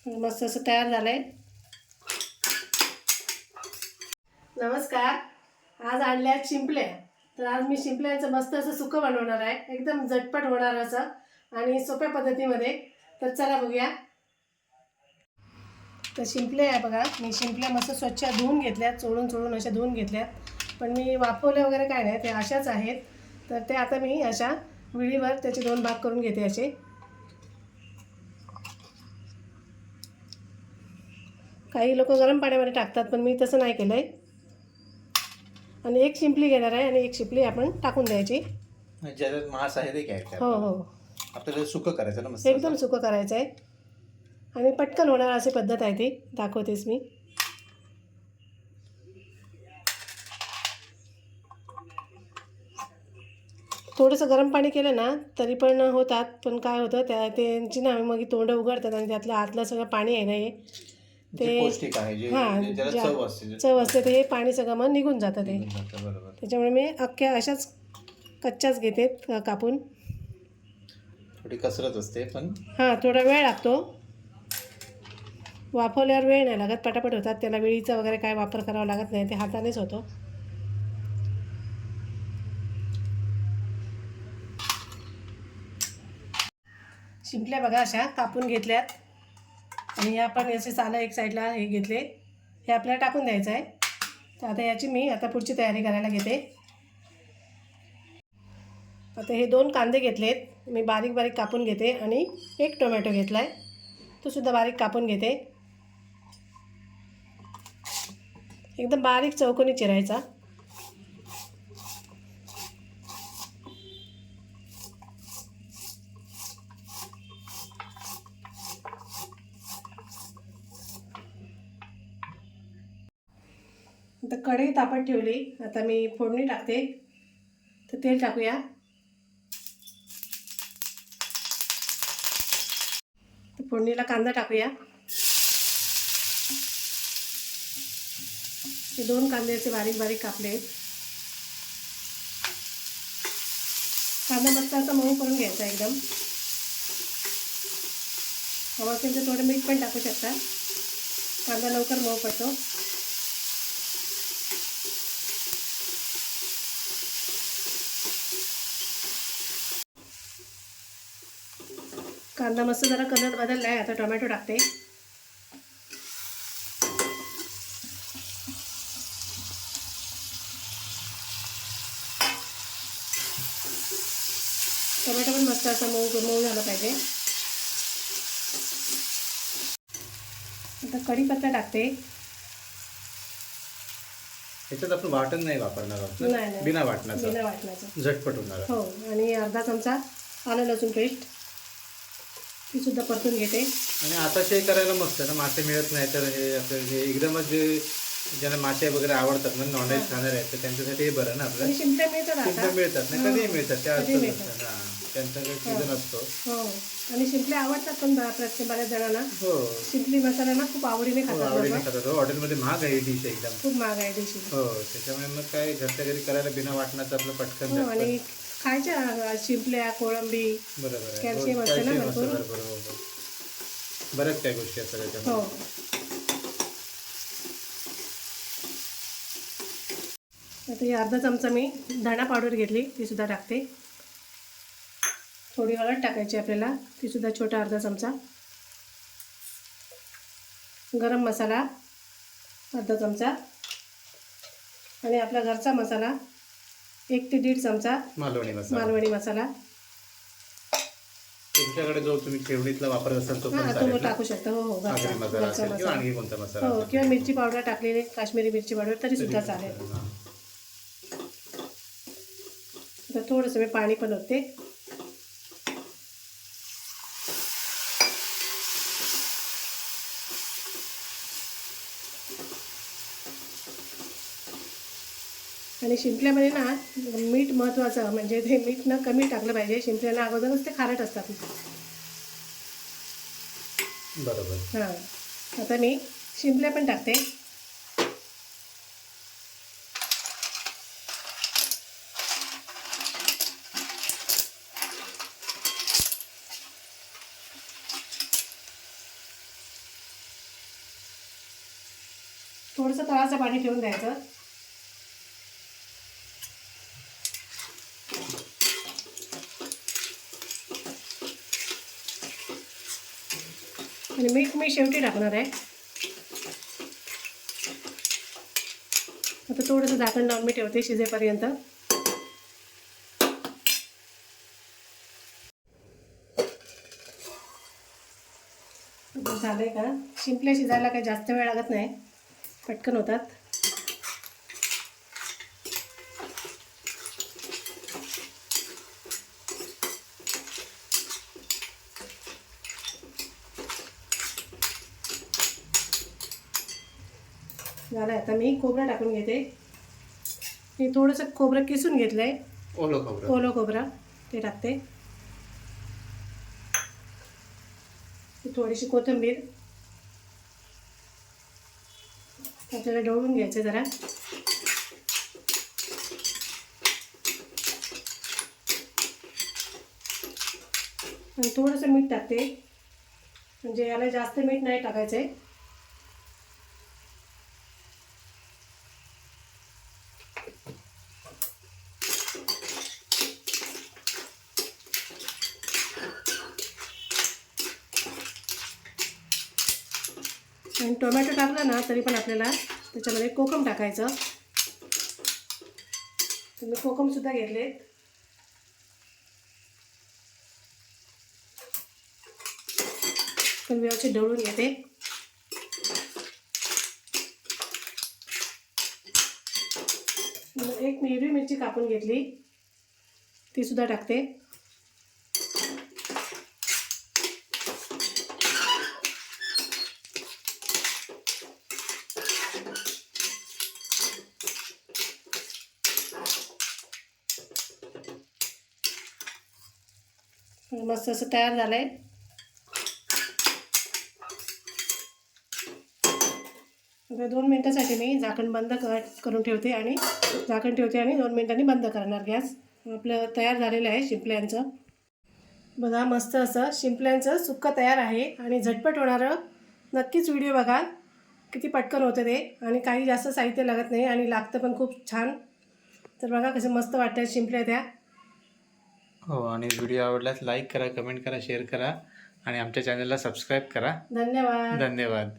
मस्त असं तयार झालंय। नमस्कार, आज आणल्या शिंपल्या। तर आज मी शिंपल्याचं मस्त असं सुकं बनवणार आहे, एकदम झटपट होणार असं आणि सोप्या पद्धतीमध्ये। तर चला बघूया। तर शिंपल्या आहे बघा, मी शिंपल्या मस्त स्वच्छ धुवून घेतल्यात, चोळून अशा धुवून घेतल्यात। पण मी वाफवले वगैरे काय नाही, ते अशाच आहेत। तर ते आता मी अशा विळीवर त्याचे 2 भाग करून घेते असे। काही लोक गरम पाण्यामध्ये टाकतात, पण मी तसं नाही केलंय। आणि एक शिंपली घेणार आहे आणि एक शिंपली आपण टाकून द्यायची। ज्याच्यात मांस आहे ते घ्यायचं हो हो, आपल्याला सुकं करायचं ना, मस्त एकदम सुकं करायचं आहे आणि पटकन होणार अशी पद्धत आहे ती, दाखवतेस मी। थोडंसं गरम पाणी केलं ना तरी पण होतात, पण काय होतं त्यांची ना मग तोंड उघडतात आणि त्यातलं आतलं सगळं पाणी आहे ना हे ते पौष्टिक आहे, हां, ज्याला चव असते ते हे पाणी सगळं मग निघून जातं ते। बरोबर। त्याच्यामुळे मी अख्ख्या अशाच कच्च्याच घेते कापून। थोडी कसरत असते पण हां, थोडा वेळ लागतो। वाफवल्यावर वेळ नाही लागत, पटापट होतात। त्याला वेळीचा वगैरे काय वापर करावा लागत नाही, ते हातानेच होतो। शिंपल्या बघा अशा कापून घेतल्यात आणि आपण याचे सालं एक साईडला हे घेतले, हे आपल्याला टाकून द्यायचं आहे। तर आता याची मी पुढची तयारी करायला घेते। आता हे 2 कांदे घेतलेत, मी बारीक बारीक कापून घेते आणि 1 टोमॅटो घेतला आहे, तो सुद्धा बारीक कापून घेते। एकदम बारीक चौकोनी चिरायचा। आता कढई तापत ठेवली, आता मी फोडणी टाकते। तर तेल टाकूया। तर फोडणीला कांदा टाकूया। हे 2 कांदे असे बारीक बारीक कापले। कांदा मस्त असा मऊ करून घ्यायचा एकदम। हवं असेल तर थोडं मीठ पण टाकू शकता, कांदा लवकर मऊ पडतो। कांदा मस्त जरा कलर बदलला आहे, आता टोमॅटो टाकते। टोमॅटो पण मस्त असा मऊ झाला पाहिजे। आता कढीपत्ता टाकते। याच्यात आपण वाटण नाही वापरणार आहोत, बिना वाटणाचं झटपट होणार। हो, आणि अर्धा चमचा आलं लसूण पेस्ट, ती सुद्धा परतून घेते। आणि आता हे करायला मस्त ना, मासे मिळत नाही तर हे आपलं हे एकदमच ज्यांना मासे वगैरे आवडतात ना, नॉनव्हेज खाणार आहेत, तर त्यांच्यासाठी हे बरं ना आपलं। शिंपल्या मिळतात, शिंपल्या मिळतात ना, कधीही मिळतात, त्या मिळतात। त्यांचा काही सीझन असतो। हो, आणि शिंपल्या आवडतात पण बऱ्याच जणांना। हो, शिंपली मसाला ना खूप आवडीने खातात। हॉटेलमध्ये महाग आहे डिश, एकदम खूप महाग आहे डिश। हो, त्याच्यामुळे मग काय घरच्या घरी करायला बिना वाटणाचं आपलं पटकन आणि खायच्या शिंपल्या, कोळंबी, बरोबर, कॅल्शियम असते ना भरपूर। बऱ्याच काही गोष्टी असतात त्याच्यामध्ये। हो, आता ही अर्धा चमचा मी धणा पावडर घेतली, ती सुद्धा टाकते। थोडी हळद टाकायची आपल्याला, ती सुद्धा छोटा अर्धा चमचा। गरम मसाला अर्धा चमचा आणि आपला घरचा मसाला 1 ते 1.5 चमचा मालवणी मसाला। तुमच्याकडे जो तुम्ही खेवणीतला वापरत असाल तो तो टाकू शकता। हो हो, घरचा मसाला, हो, किंवा मिरची पावडर टाकलेली, काश्मीरी मिरची पावडर तरी सुद्धा चालेल। तर थोडंसं मी पाणी पण ओतते। आणि शिंपल्यामध्ये ना मीठ महत्त्वाचं, म्हणजे ते मीठ ना कमी टाकलं पाहिजे, शिंपल्याला अगोदरच ते खारट असतात। बरोबर। हां, आता मी शिंपल्या पण टाकते। थोडंसं तळाचं पाणी ठेवून द्यायचं. आणि मीठ मी शेवटी टाकणार आहे. आता थोडंसं झाकण लावून मी ठेवते शिजेपर्यंत. झालंय का? शिंपले शिजायला काही जास्त वेळ लागत नाही, पटकन होतात. झालं. आता मी खोबरं टाकून घेते. मी थोडंसं खोबरं किसून घेतलंय, ओलं खोबरं ते टाकते. थोडीशी कोथिंबीर, आपल्याला ढवळून घ्यायचं जरा. आणि थोडंसं मीठ टाकते, म्हणजे याला जास्त मीठ नाही टाकायचं आहे. आणि टोमॅटो टाकला ना तरी पण आपल्याला त्याच्यामध्ये कोकम टाकायचं. मी कोकमसुद्धा घेतले. पण व्यवस्थित ढवळून घेते. एक हिरवी मिरची कापून घेतली, ती सुद्धा टाकते. मस्त असं तयार झालंय. आता 2 मिनिटासाठी मी झाकण बंद करून ठेवते आणि 2 मिनिटांनी बंद करणार गॅस. आपलं तयार झालेलं आहे शिंपल्यांचं. बघा, मस्त असं शिंपल्यांचं सुक्कं तयार आहे आणि झटपट होणारं. नक्कीच व्हिडिओ बघा, किती पटकन होतं ते आणि काही जास्त साहित्य लागत नाही आणि लागतं पण खूप छान. तर बघा कसं मस्त वाटतं शिंपल्या त्या. हो, आणि व्हिडिओ आवडल्यास लाईक करा, कमेंट करा, शेअर करा आणि आमच्या चॅनलला सबस्क्राईब करा. धन्यवाद. धन्यवाद.